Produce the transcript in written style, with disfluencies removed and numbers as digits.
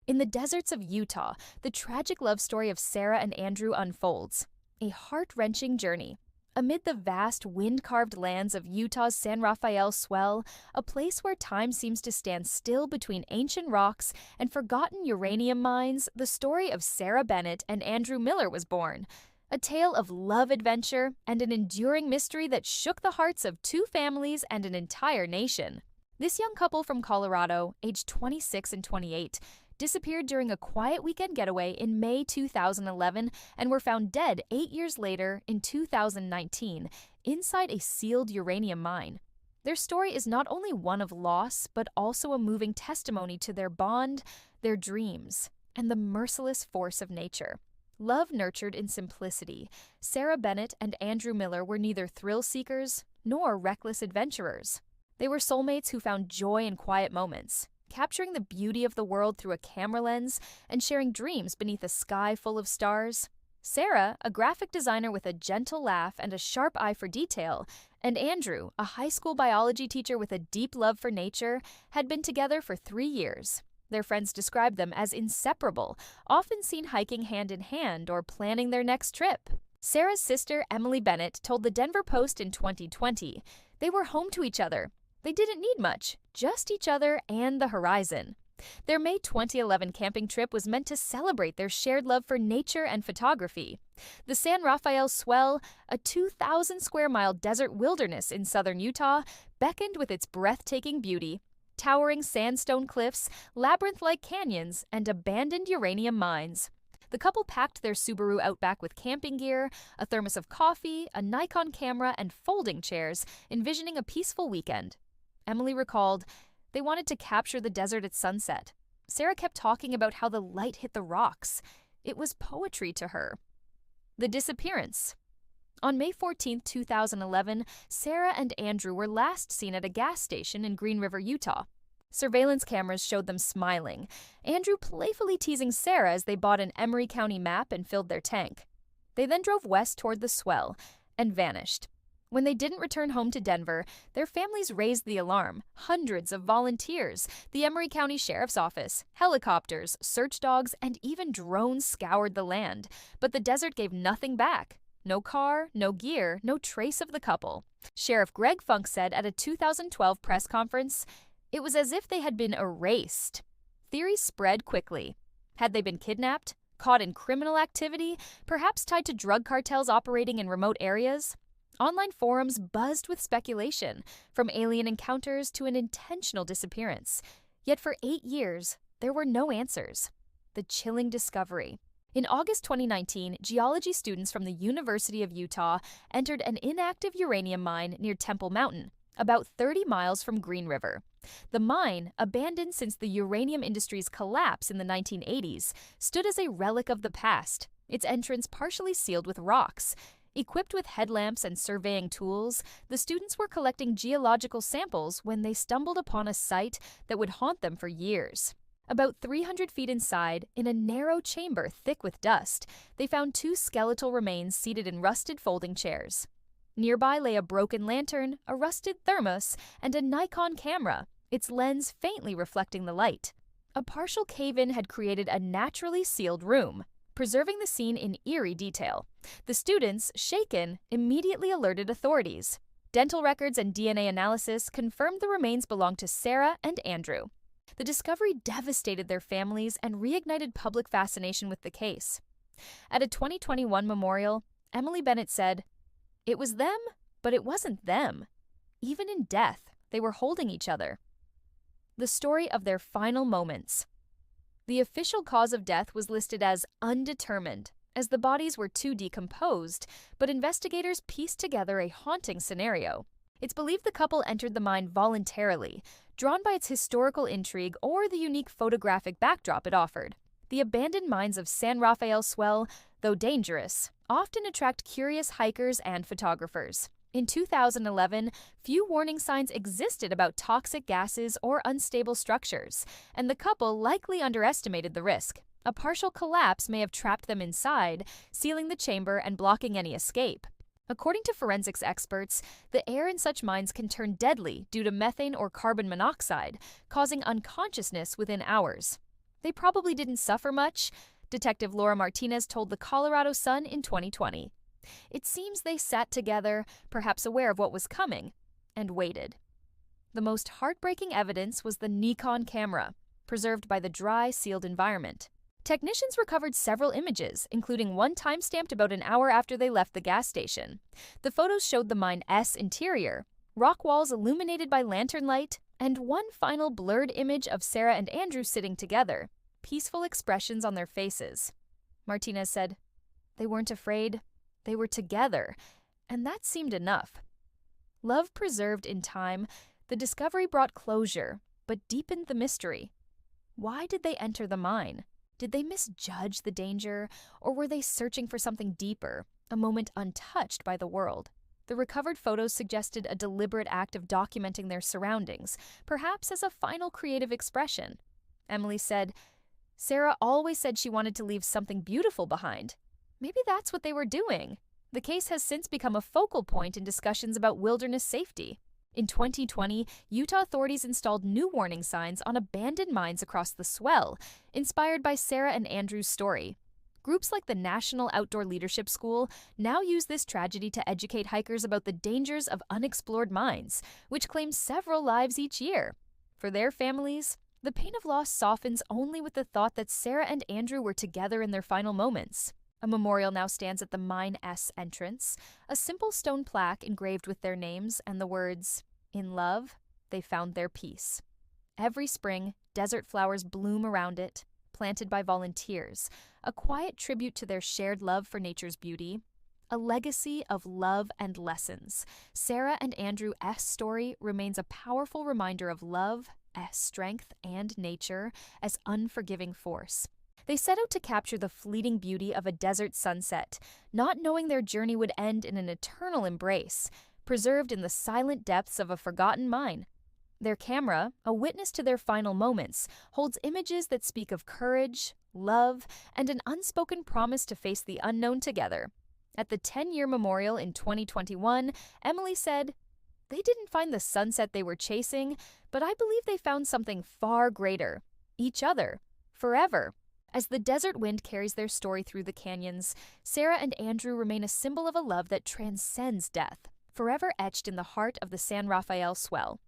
In the deserts of Utah, the tragic love story of Sarah and Andrew unfolds, a heart-wrenching journey. Amid the vast, wind-carved lands of Utah's San Rafael Swell, a place where time seems to stand still between ancient rocks and forgotten uranium mines, the story of Sarah Bennett and Andrew Miller was born. A tale of love, adventure, and an enduring mystery that shook the hearts of two families and an entire nation. This young couple from Colorado, aged 26 and 28, disappeared during a quiet weekend getaway in May 2011 and were found dead 8 years later in 2019 inside a sealed uranium mine. Their story is not only one of loss, but also a moving testimony to their bond, their dreams, and the merciless force of nature. Love nurtured in simplicity, Sarah Bennett and Andrew Miller were neither thrill seekers nor reckless adventurers. They were soulmates who found joy in quiet moments, capturing the beauty of the world through a camera lens and sharing dreams beneath a sky full of stars. Sarah, a graphic designer with a gentle laugh and a sharp eye for detail, and Andrew, a high school biology teacher with a deep love for nature, had been together for 3 years. Their friends described them as inseparable, often seen hiking hand in hand or planning their next trip. Sarah's sister, Emily Bennett, told the Denver Post in 2020, "They were home to each other. They didn't need much, just each other and the horizon." Their May 2011 camping trip was meant to celebrate their shared love for nature and photography. The San Rafael Swell, a 2,000-square-mile desert wilderness in southern Utah, beckoned with its breathtaking beauty. Towering sandstone cliffs, labyrinth-like canyons, and abandoned uranium mines. The couple packed their Subaru Outback with camping gear, a thermos of coffee, a Nikon camera, and folding chairs, envisioning a peaceful weekend. Emily recalled, "They wanted to capture the desert at sunset. Sarah kept talking about how the light hit the rocks. It was poetry to her." The disappearance. On May 14, 2011, Sarah and Andrew were last seen at a gas station in Green River, Utah. Surveillance cameras showed them smiling, Andrew playfully teasing Sarah as they bought an Emery County map and filled their tank. They then drove west toward the Swell and vanished. When they didn't return home to Denver, their families raised the alarm. Hundreds of volunteers, the Emery County Sheriff's Office, helicopters, search dogs, and even drones scoured the land. But the desert gave nothing back. No car, no gear, no trace of the couple. Sheriff Greg Funk said at a 2012 press conference, "It was as if they had been erased." Theories spread quickly. Had they been kidnapped? Caught in criminal activity? Perhaps tied to drug cartels operating in remote areas? Online forums buzzed with speculation, from alien encounters to an intentional disappearance. Yet for 8 years, there were no answers. The chilling discovery. In August 2019, geology students from the University of Utah entered an inactive uranium mine near Temple Mountain, about 30 miles from Green River. The mine, abandoned since the uranium industry's collapse in the 1980s, stood as a relic of the past, its entrance partially sealed with rocks. Equipped with headlamps and surveying tools, the students were collecting geological samples when they stumbled upon a site that would haunt them for years. About 300 feet inside, in a narrow chamber thick with dust, they found 2 skeletal remains seated in rusted folding chairs. Nearby lay a broken lantern, a rusted thermos, and a Nikon camera, its lens faintly reflecting the light. A partial cave-in had created a naturally sealed room, preserving the scene in eerie detail. The students, shaken, immediately alerted authorities. Dental records and DNA analysis confirmed the remains belonged to Sarah and Andrew. The discovery devastated their families and reignited public fascination with the case. At a 2021 memorial, Emily Bennett said, "It was them, but it wasn't them. Even in death, they were holding each other." The story of their final moments. The official cause of death was listed as undetermined, as the bodies were too decomposed, but investigators pieced together a haunting scenario. It's believed the couple entered the mine voluntarily, drawn by its historical intrigue or the unique photographic backdrop it offered. The abandoned mines of San Rafael Swell, though dangerous, often attract curious hikers and photographers. In 2011, few warning signs existed about toxic gases or unstable structures, and the couple likely underestimated the risk. A partial collapse may have trapped them inside, sealing the chamber and blocking any escape. According to forensics experts, the air in such mines can turn deadly due to methane or carbon monoxide, causing unconsciousness within hours. They probably didn't suffer much, Detective Laura Martinez told the Colorado Sun in 2020. It seems they sat together, perhaps aware of what was coming, and waited. The most heartbreaking evidence was the Nikon camera, preserved by the dry, sealed environment. Technicians recovered several images, including one timestamped about an hour after they left the gas station. The photos showed the Mine S interior, rock walls illuminated by lantern light, and one final blurred image of Sarah and Andrew sitting together, peaceful expressions on their faces. Martinez said, "They weren't afraid, they were together, and that seemed enough." Love preserved in time, the discovery brought closure, but deepened the mystery. Why did they enter the mine? Did they misjudge the danger, or were they searching for something deeper, a moment untouched by the world? The recovered photos suggested a deliberate act of documenting their surroundings, perhaps as a final creative expression. Emily said, "Sarah always said she wanted to leave something beautiful behind. Maybe that's what they were doing." The case has since become a focal point in discussions about wilderness safety. In 2020, Utah authorities installed new warning signs on abandoned mines across the Swell, inspired by Sarah and Andrew's story. Groups like the National Outdoor Leadership School now use this tragedy to educate hikers about the dangers of unexplored mines, which claim several lives each year. For their families, the pain of loss softens only with the thought that Sarah and Andrew were together in their final moments. A memorial now stands at the Mine S entrance, a simple stone plaque engraved with their names and the words, "In love, they found their peace." Every spring, desert flowers bloom around it, planted by volunteers, a quiet tribute to their shared love for nature's beauty. A legacy of love and lessons. Sarah and Andrew S. story remains a powerful reminder of love, strength, and nature as unforgiving force. They set out to capture the fleeting beauty of a desert sunset, not knowing their journey would end in an eternal embrace, preserved in the silent depths of a forgotten mine. Their camera, a witness to their final moments, holds images that speak of courage, love, and an unspoken promise to face the unknown together. At the 10-year memorial in 2021, Emily said, "They didn't find the sunset they were chasing, but I believe they found something far greater, each other, forever." As the desert wind carries their story through the canyons, Sarah and Andrew remain a symbol of a love that transcends death, forever etched in the heart of the San Rafael Swell.